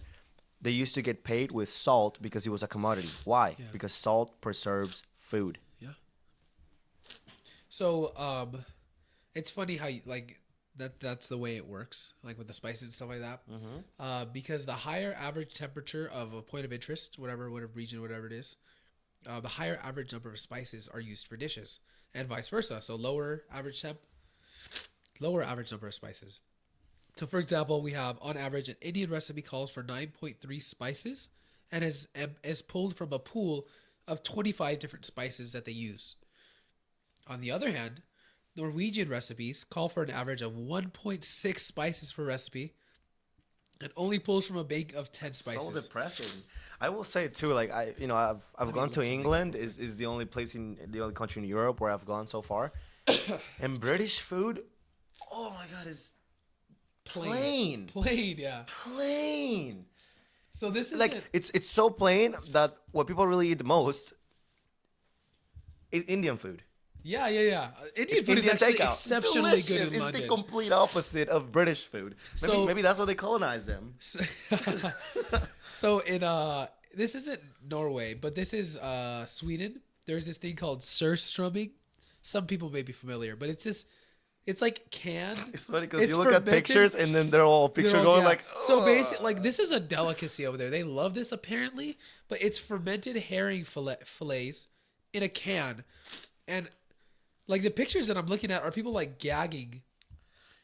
they used to get paid with salt because it was a commodity. Why? Yeah. Because salt preserves food. Yeah. So it's funny how like that's the way it works, like with the spices and stuff like that. Because the higher average temperature of a point of interest, whatever region, whatever it is, the higher average number of spices are used for dishes, and vice versa. So lower average temp, lower average number of spices. So for example, we have on average an Indian recipe calls for 9.3 spices, and is pulled from a pool of 25 different spices that they use. On the other hand, Norwegian recipes call for an average of 1.6 spices per recipe and only pulls from a bank of 10 spices. So depressing. I will say too, like I've gone to England. Is the only place in the only country in Europe where I've gone so far. And British food, oh my god, is plain. Plain, yeah. Plain. So this is like it's so plain that what people really eat the most is Indian food. Yeah. Indian food is Indian actually takeout. exceptionally Delicious. good in It's London. the complete opposite of British food. Maybe that's why they colonized them. So in this isn't Norway, but this is Sweden. There's this thing called surströmming. Some people may be familiar, but it's like canned. It's funny because you look at pictures and then they're all going like. So basically, like this is a delicacy over there. They love this apparently, but it's fermented herring fillets in a can, and like the pictures that I'm looking at are people like gagging.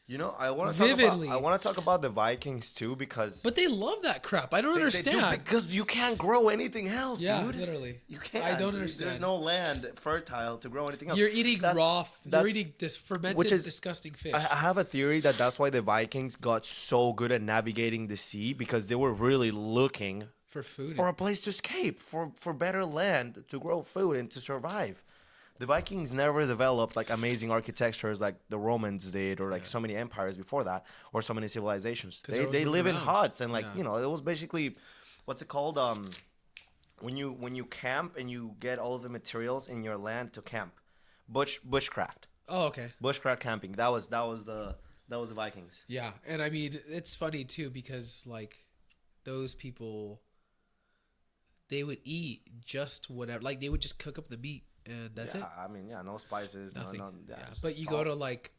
You know, I want to talk about the Vikings too, because. But they love that crap. I don't understand. They do, because you can't grow anything else, dude. Literally. You can't. I don't understand. There's no land fertile to grow anything else. You're eating you're eating this fermented, disgusting fish. I have a theory that's why the Vikings got so good at navigating the sea, because they were really looking for food, for a place to escape, for better land to grow food and to survive. The Vikings never developed like amazing architectures like the Romans did, or like so many empires before that, or so many civilizations. They live in huts, and like it was basically, what's it called? When you camp and you get all of the materials in your land to camp, bushcraft. Oh, okay. Bushcraft camping. That was the Vikings. Yeah, and I mean it's funny too because like those people, they would eat just whatever. Like they would just cook up the meat. And that's it. I mean, no spices, nothing. But you salt. go to like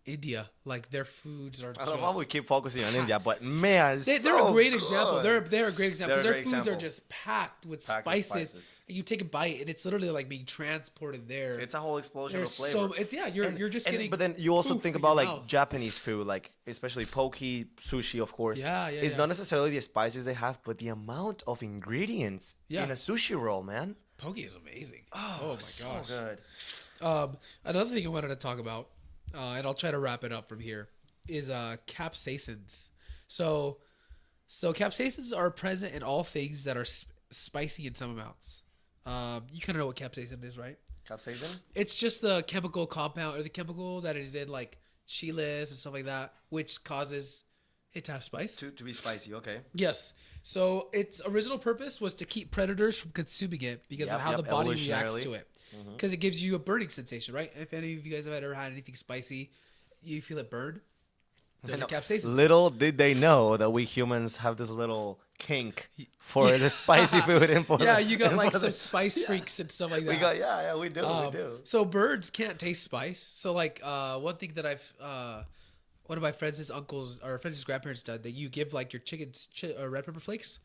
India, like their foods are. I don't know why we keep focusing on India, but man, they're a great example. They're a great example. Their foods example. are just packed with spices. And you take a bite, and it's literally like being transported there. It's a whole explosion of flavor. So it's you're just getting. But then you also think about like mouth. Japanese food, like especially poke, sushi, of course. It's not necessarily the spices they have, but the amount of ingredients in a sushi roll, man. Poke is amazing. Oh my gosh. So good. Another thing I wanted to talk about, and I'll try to wrap it up from here, is capsaicins. So capsaicins are present in all things that are spicy in some amounts. You kind of know what capsaicin is, right? Capsaicin? It's just the chemical compound or the chemical that is in like chiles and stuff like that, which causes it to have spice. To be spicy, okay. Yes. So its original purpose was to keep predators from consuming it because of how the body reacts to it. Because it gives you a burning sensation, right? If any of you guys have ever had anything spicy, you feel it burn. Those are capsaicins. Little did they know that we humans have this little kink for the spicy food. You got like some spice freaks and stuff like that. We do. So birds can't taste spice. So like one thing that I've one of my friends' uncles or friends' grandparents done, that you give like your chickens red pepper flakes,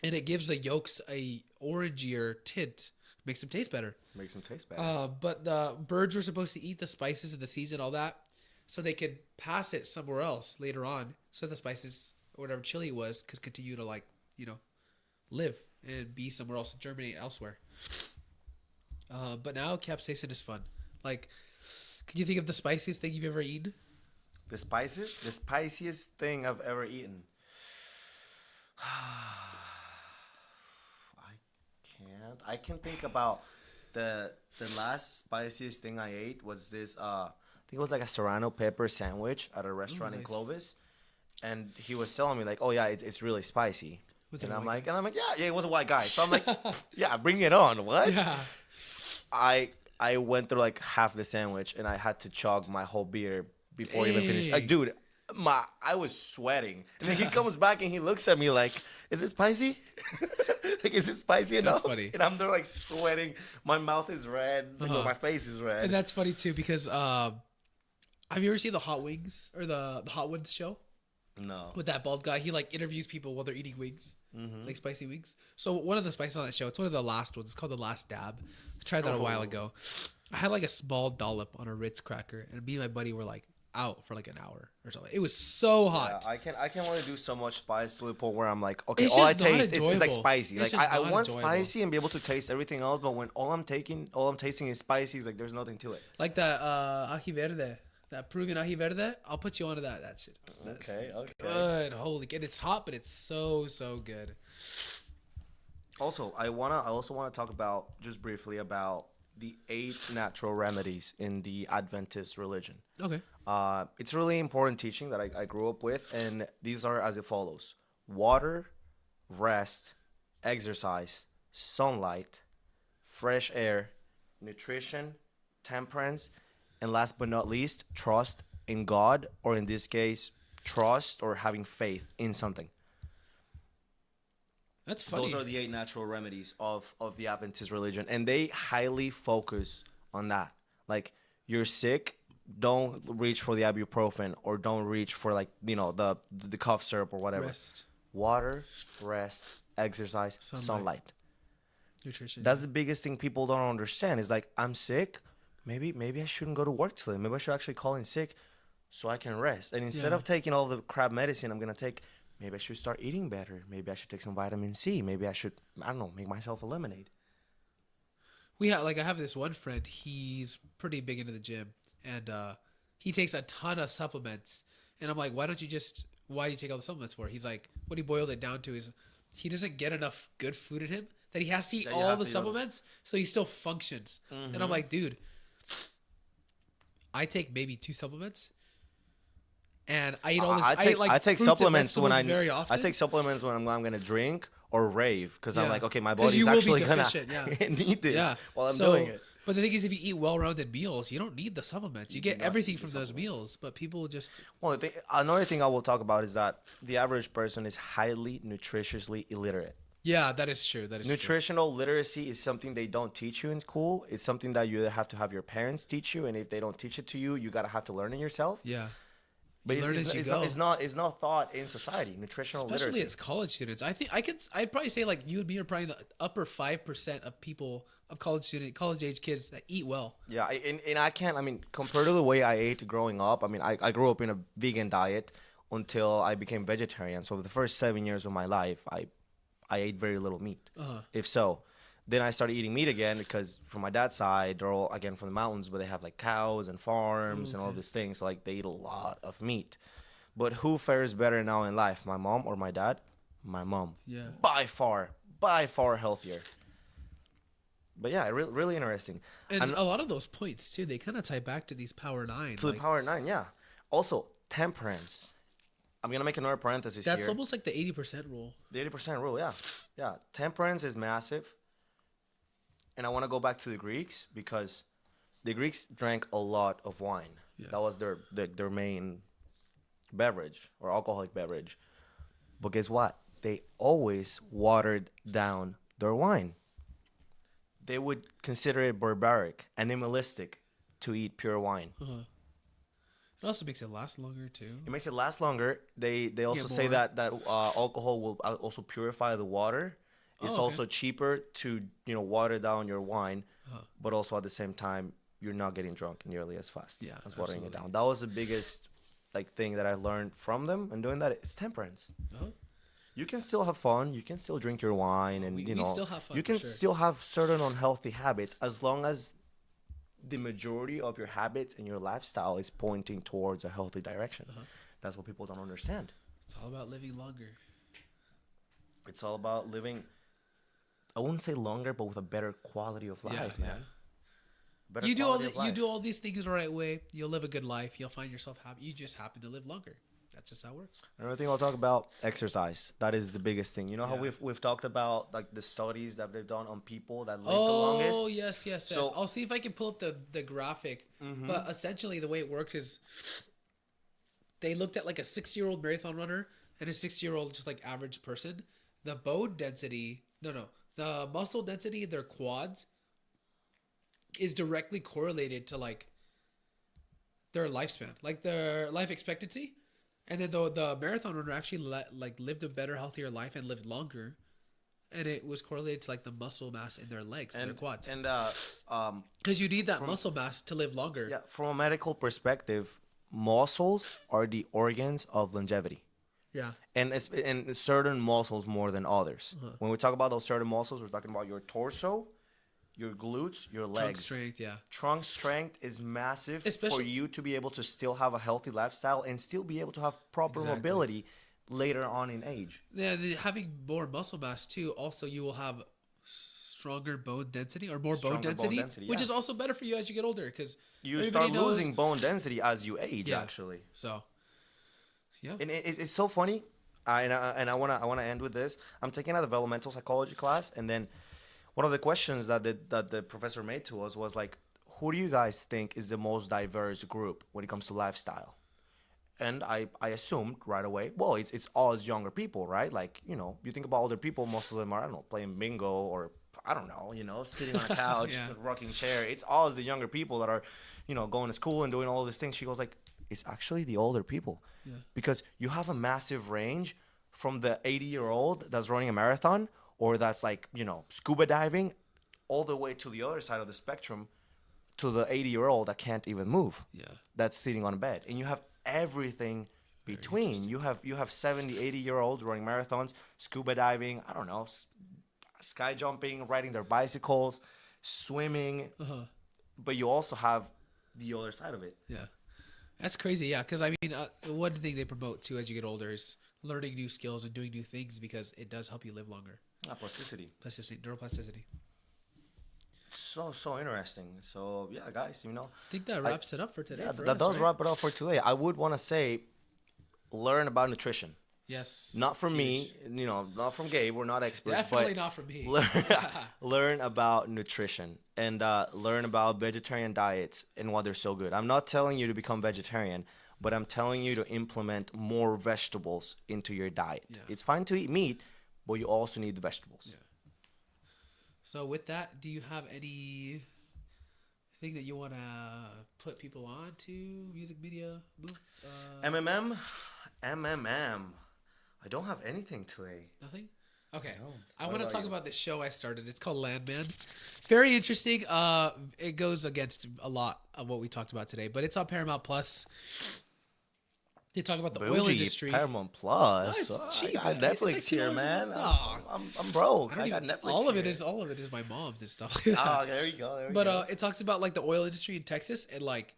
and it gives the yolks a orangier tint, makes them taste better. But the birds were supposed to eat the spices and the seeds and all that, so they could pass it somewhere else later on, so the spices or whatever chili was could continue to like live and be somewhere else and germinate elsewhere. But now capsaicin is fun. Like, can you think of the spiciest thing you've ever eaten? The spiciest thing I've ever eaten. I can think about the last spiciest thing I ate was this. I think it was like a serrano pepper sandwich at a restaurant in Clovis, and he was telling me like, "Oh yeah, it's really spicy." And I'm like, yeah, it was a white guy. So I'm like, yeah, bring it on. What? Yeah. I went through like half the sandwich, and I had to chug my whole beer before he even finished. Like, Dang. dude, I was sweating. And then he comes back and he looks at me like, "Is it spicy? Like, is it spicy That's enough?" funny. And I'm there like sweating. My mouth is red. My face is red. And that's funny too because have you ever seen the Hot Wings or the Hot Ones show No. with that bald guy? He like interviews people while they're eating wings, like spicy wings. So one of the spices on that show, it's one of the last ones. It's called the Last Dab. I tried that a while ago. I had like a small dollop on a Ritz cracker, and me and my buddy were like out for like an hour or something. It was so hot. Yeah, I can only do so much spice to the point where I'm like, okay, It's all I just not taste is like enjoyable. spicy. It's Like just I not want enjoyable. spicy and be able to taste everything else, but when all I'm tasting is spicy, it's like there's nothing to it. Like that ají verde, that Peruvian ají verde. I'll put you onto that. That shit. That's Okay. good. Holy, and it's hot, but it's so good. Also, I also wanna talk about just briefly about the 8 natural remedies in the Adventist religion. Okay. It's a really important teaching that I grew up with, and these are as it follows: water, rest, exercise, sunlight, fresh air, nutrition, temperance, and last but not least, trust in God, or in this case, trust or having faith in something. That's funny. Those are the 8 natural remedies of the Adventist religion, and they highly focus on that. Like, you're sick, don't reach for the ibuprofen, or don't reach for, like, the cough syrup or whatever. Rest, Water, rest, exercise, sunlight. nutrition. That's the biggest thing people don't understand. Is like, I'm sick, maybe I shouldn't go to work today. Maybe I should actually call in sick so I can rest. And instead of taking all the crap medicine I'm gonna take, maybe I should start eating better. Maybe I should take some vitamin C. Maybe I should, I don't know, make myself a lemonade. I have this one friend. He's pretty big into the gym, and he takes a ton of supplements. And I'm like, why do you take all the supplements for? He's like, what he boiled it down to is he doesn't get enough good food in him that he has to eat all the supplements, so he still functions. And I'm like, dude, I take maybe 2 supplements. And I eat all this. I take supplements when very often. I take supplements when I'm gonna drink or rave because I'm Yeah. like, okay, my 'Cause body's you will be actually gonna deficient, yeah. need this Yeah. while I'm So, doing it. But the thing is, if you eat well-rounded meals, you don't need the supplements. You get everything from those meals. But people just Well, another thing I will talk about is that the average person is highly nutritiously illiterate. that is true. That is true. Nutritional literacy is something they don't teach you in school. It's something that you either have to have your parents teach you, and if they don't teach it to you, you gotta have to learn it yourself. Yeah. But You learn as you go. it's not thought in society. Nutritional Especially literacy. as college students. I think I'd probably say like you and me are probably the upper 5% of people of college age kids that eat well. Yeah, and I can't. I mean, compared to the way I ate growing up, I mean, I grew up in a vegan diet until I became vegetarian. So the first 7 years of my life, I ate very little meat, if so. Then I started eating meat again because from my dad's side, they're all again from the mountains, but they have like cows and farms and all these things. So like they eat a lot of meat. But who fares better now in life, my mom or my dad? My mom. Yeah. By far healthier. But yeah, really interesting. And a lot of those points too, they kind of tie back to these Power 9. To the Power 9, yeah. Also, temperance. I'm going to make another parenthesis here. That's almost like the 80% rule. The 80% rule, yeah. Yeah, temperance is massive. And I want to go back to the Greeks because the Greeks drank a lot of wine. Yeah. That was their main beverage or alcoholic beverage. But guess what? They always watered down their wine. They would consider it barbaric, animalistic to eat pure wine. It also makes it last longer too. It makes it last longer. They also say more. that alcohol will also purify the water. It's also cheaper to water down your wine, but also at the same time you're not getting drunk nearly as fast as watering it down. That was the biggest thing that I learned from them and doing that. It's temperance. You can still have fun. You can still drink your wine, and we still have fun, you can for sure. still have certain unhealthy habits as long as the majority of your habits and your lifestyle is pointing towards a healthy direction. That's what people don't understand. It's all about living longer. It's all about living, I wouldn't say longer, but with a better quality of life, man. Better You do quality of all these things the right way, you'll live a good life. You'll find yourself happy. You just happen to live longer. That's just how it works. Another thing I'll talk about, exercise. That is the biggest thing. You know how we've talked about the studies that they've done on people that live the longest? Oh, yes. So, I'll see if I can pull up the graphic. But essentially the way it works is they looked at like a 6-year-old marathon runner and a 6-year-old just like average person. The bone density, the muscle density in their quads is directly correlated to like their lifespan, like their life expectancy. And then the marathon runner actually lived a better, healthier life and lived longer, and it was correlated to like the muscle mass in their legs and their quads. And Because you need that muscle mass to live longer. yeah, from a medical perspective, muscles are the organs of longevity. Yeah. And certain muscles more than others. When we talk about those certain muscles, we're talking about your torso, your glutes, your legs. Trunk strength, yeah. Trunk strength is massive Especially for you to be able to still have a healthy lifestyle and still be able to have proper mobility later on in age. Yeah, having more muscle mass too. Also, you will have stronger bone density or more bone density, which is also better for you as you get older because you start losing bone density as you age. Actually, so yeah, and it's so funny. And I wanna end with this. I'm taking a developmental psychology class, and then one of the questions that the professor made to us was like, who do you guys think is the most diverse group when it comes to lifestyle? And I assumed right away, well, it's all as younger people, right? Like, you know, you think about older people, most of them are, I don't know, playing bingo or, I don't know, you know, sitting on a couch, rocking chair. It's all the younger people that are, you know, going to school and doing all of these things. She goes like, it's actually the older people. Yeah. Because you have a massive range from the 80-year-old that's running a marathon or that's like, you know, scuba diving all the way to the other side of the spectrum to the 80-year-old that can't even move. Yeah. That's sitting on a bed. And you have everything between. You have 70, 80-year-olds running marathons, scuba diving, I don't know, sky jumping, riding their bicycles, swimming. But you also have the other side of it. Yeah. That's crazy, yeah. Because, I mean, one thing they promote, too, as you get older is learning new skills and doing new things because it does help you live longer. Plasticity. Neuroplasticity. So interesting. So, yeah, guys, you know. I think that wraps it up for today. Yeah, that does wrap it up for today. I would want to say, learn about nutrition. Yes. Not from me, you know, not from Gabe. We're not experts. Definitely not from me. Learn about nutrition and learn about vegetarian diets and why they're so good. I'm not telling you to become vegetarian, but I'm telling you to implement more vegetables into your diet. Yeah. It's fine to eat meat, but you also need the vegetables. Yeah. So with that, do you have any thing that you want to put people on to? Music, media, MMM? I don't have anything today. Nothing? Okay. I want to talk about this show I started. It's called Landman. Very interesting. It goes against a lot of what we talked about today, but it's on Paramount Plus. They talk about the oil industry. Paramount Plus. No, it's cheap. I got Netflix here, man. No. I'm broke. I got Netflix. All of it is my mom's and stuff. Oh, there you go. But it talks about like the oil industry in Texas and like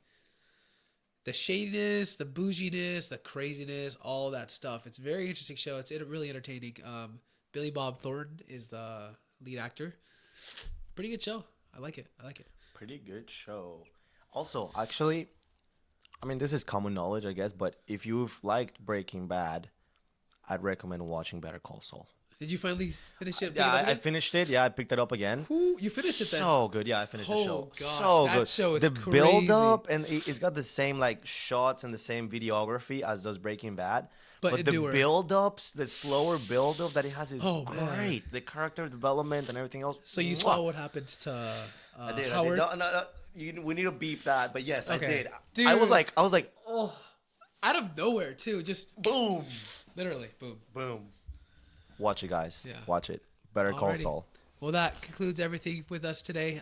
the shadiness, the bouginess, the craziness, all that stuff. It's a very interesting show. It's really entertaining. Billy Bob Thornton is the lead actor. Pretty good show. I like it. Pretty good show. Also, actually, I mean, this is common knowledge, I guess, but if you've liked Breaking Bad, I'd recommend watching Better Call Saul. Did you finally finish it? Yeah, I finished it. Yeah, I picked it up again. Ooh, you finished it then? So good. Yeah, I finished the show. Gosh, so that good. Show is the crazy. build up, and it's got the same like shots and the same videography as does Breaking Bad. But the build ups, the slower build up that it has is great. Man. The character development and everything else. So you saw what happens to I did. Howard? No. We need to beep that. But yes, okay. I did. Dude, I was like, oh, out of nowhere too. Just boom. Literally, boom. Watch it, guys. Yeah. Watch it. Better Call Saul. Well, that concludes everything with us today.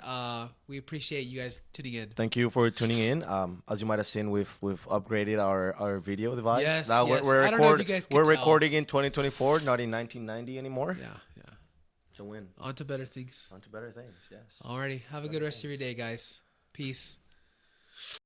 We appreciate you guys tuning in. Thank you for tuning in. As you might have seen, we've upgraded our video device. Yes, now yes. We're I don't know if you guys can we're tell. Recording in 2024, not in 1990 anymore. Yeah. It's a win. On to better things. Yes. Alrighty. Have a good rest of your day, guys. Peace.